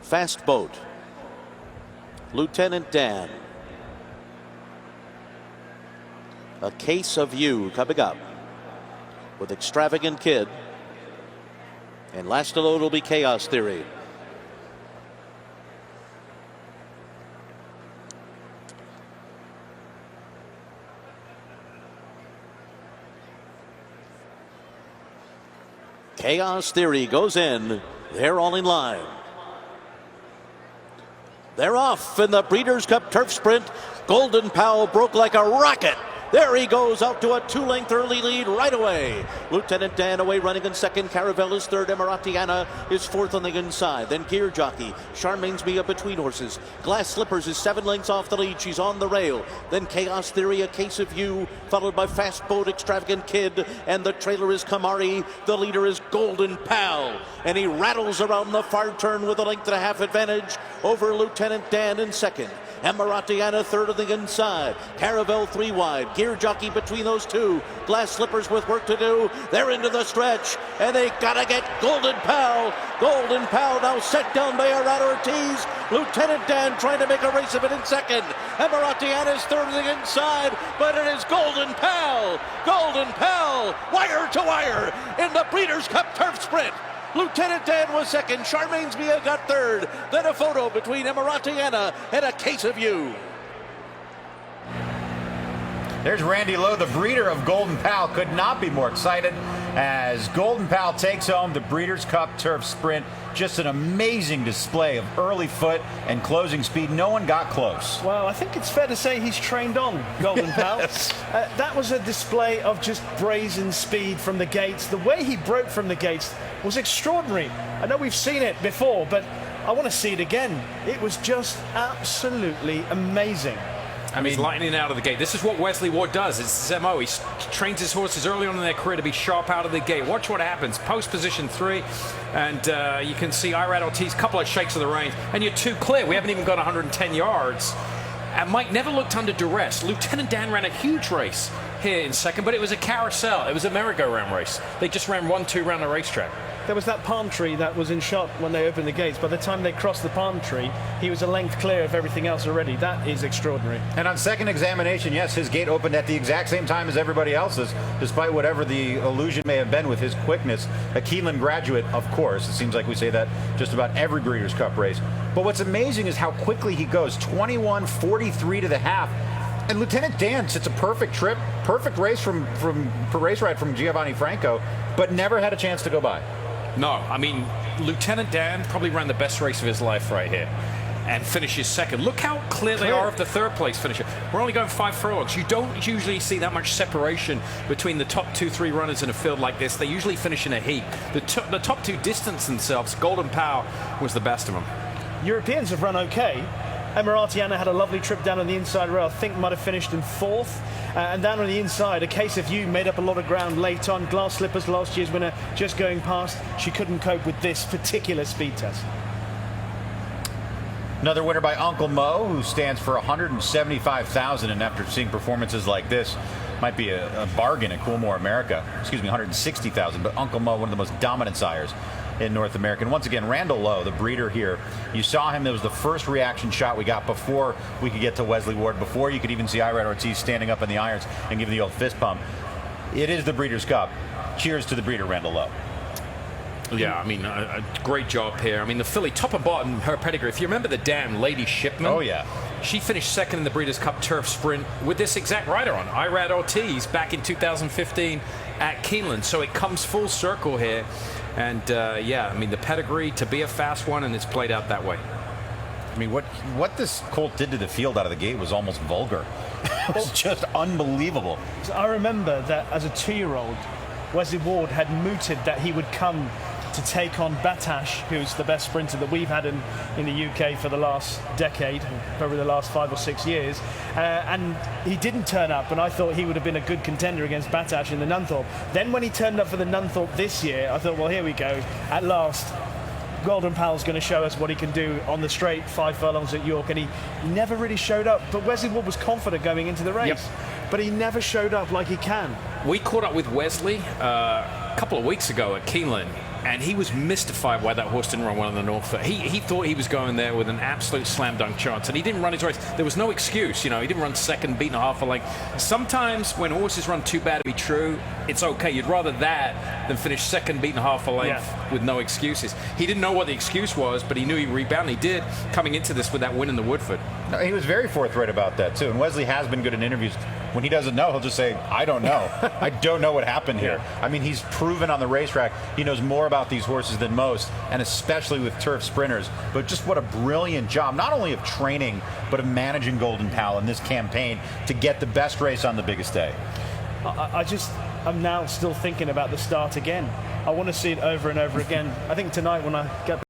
Fast boat. Lieutenant Dan. A Case of You coming up with Extravagant Kid. And last to load will be Chaos Theory. Chaos Theory goes in. They're all in line. They're off in the Breeders' Cup Turf Sprint. Golden Powell broke like a rocket. There he goes out to a 2-length early lead right away. Lieutenant Dan away running in second. Caravel is third. Emiratiana is fourth on the inside. Then Gear Jockey. Charmaine's Mia between horses. Glass Slippers is 7 lengths off the lead. She's on the rail. Then Chaos Theory, A Case of You, followed by Fast Boat, Extravagant Kid, and the trailer is Kamari. The leader is Golden Pal, and he rattles around the far turn with a length and a half advantage over Lieutenant Dan in second. Emiratiana third on the inside. Caravel 3 wide. Gear Jockey between those two. Glass Slippers with work to do. They're into the stretch, and they gotta get Golden Pal. Golden Pal now set down by Ortiz. Lieutenant Dan trying to make a race of it in second. Emiratiana's third on the inside, but it is Golden Pal. Golden Pal, wire to wire in the Breeders' Cup Turf Sprint. Lieutenant Dan was second. Charmaine's Mia got third. Then a photo between Emiratiana and A Case of You. There's Randy Lowe, the breeder of Golden Pal. Could not be more excited as Golden Pal takes home the Breeders' Cup Turf Sprint. Just an amazing display of early foot and closing speed. No one got close. Well, I think it's fair to say he's trained on Golden Pal. That was a display of just brazen speed from the gates. The way he broke from the gates was extraordinary. I know we've seen it before, but I want to see it again. It was just absolutely amazing. I mean, he's lightning out of the gate. This is what Wesley Ward does. It's his MO. He trains his horses early on in their career to be sharp out of the gate. Watch what happens. Post position 3, and you can see Irad Ortiz, couple of shakes of the reins, and you're too clear. We haven't even got 110 yards. And Mike never looked under duress. Lieutenant Dan ran a huge race here in second, but it was a carousel. It was a merry-go-round race. They just ran 1-2 around the racetrack. There was that palm tree that was in shot when they opened the gates. By the time they crossed the palm tree, he was a length clear of everything else already. That is extraordinary. And on second examination, yes, his gate opened at the exact same time as everybody else's, despite whatever the illusion may have been with his quickness. A Keeneland graduate, of course. It seems like we say that just about every Breeders' Cup race. But what's amazing is how quickly he goes. 21:43 to the half. And Lieutenant Dan sits a perfect trip, perfect race from race ride from Giovanni Franco, but never had a chance to go by. No, I mean, Lieutenant Dan probably ran the best race of his life right here and finishes second. Look how clear they are of the third place finisher. We're only going 5 furlongs. You don't usually see that much separation between the top 2-3 runners in a field like this. They usually finish in a heat. The top 2 distance themselves. Golden Pal was the best of them. Europeans have run okay. Emiratiana had a lovely trip down on the inside rail. I think might have finished in 4th. And down on the inside, A Case of You made up a lot of ground late on. Glass Slippers, last year's winner, just going past. She couldn't cope with this particular speed test. Another winner by Uncle Mo, who stands for $175,000, and after seeing performances like this, might be a bargain at Coolmore America. Excuse me, $160,000. But Uncle Mo, one of the most dominant sires in North America. And once again, Randall Lowe, the breeder here, you saw him. It was the first reaction shot we got before we could get to Wesley Ward, before you could even see Irad Ortiz standing up in the irons and giving the old fist pump. It is the Breeders' Cup. Cheers to the breeder, Randall Lowe. Yeah, I mean, a great job here. I mean, the filly, top and bottom, her pedigree. If you remember the dam, Lady Shipman. Oh, yeah. She finished second in the Breeders' Cup Turf Sprint with this exact rider on, Irad Ortiz, back in 2015 at Keeneland. So it comes full circle here. And, yeah, I mean, the pedigree to be a fast one, and it's played out that way. I mean, what this colt did to the field out of the gate was almost vulgar. It was just unbelievable. I remember that as a 2-year-old, Wesley Ward had mooted that he would come to take on Batash, who's the best sprinter that we've had in the UK for the last decade, probably the last 5 or 6 years. And he didn't turn up, and I thought he would have been a good contender against Batash in the Nunthorpe. Then when he turned up for the Nunthorpe this year, I thought, well, here we go. At last, Golden Pal's going to show us what he can do on the straight, 5 furlongs at York, and he never really showed up. But Wesley Ward was confident going into the race. Yep. But he never showed up like he can. We caught up with Wesley a couple of weeks ago at Keeneland. and he was mystified why that horse didn't run well on the North Foot. He thought he was going there with an absolute slam dunk chance, and he didn't run his race. There was no excuse, you know. He didn't run second, beaten a half a length. Sometimes when horses run too bad to be true, it's okay. You'd rather that than finish second, beaten a half a length with no excuses. He didn't know what the excuse was, but he knew he'd rebound. He did, coming into this with that win in the Woodford. No, he was very forthright about that too. And Wesley has been good in interviews. When he doesn't know, he'll just say, I don't know. I don't know what happened here. I mean, he's proven on the racetrack he knows more about these horses than most, and especially with turf sprinters. But just what a brilliant job, not only of training, but of managing Golden Pal in this campaign to get the best race on the biggest day. I'm now still thinking about the start again. I want to see it over and over again. I think tonight when I get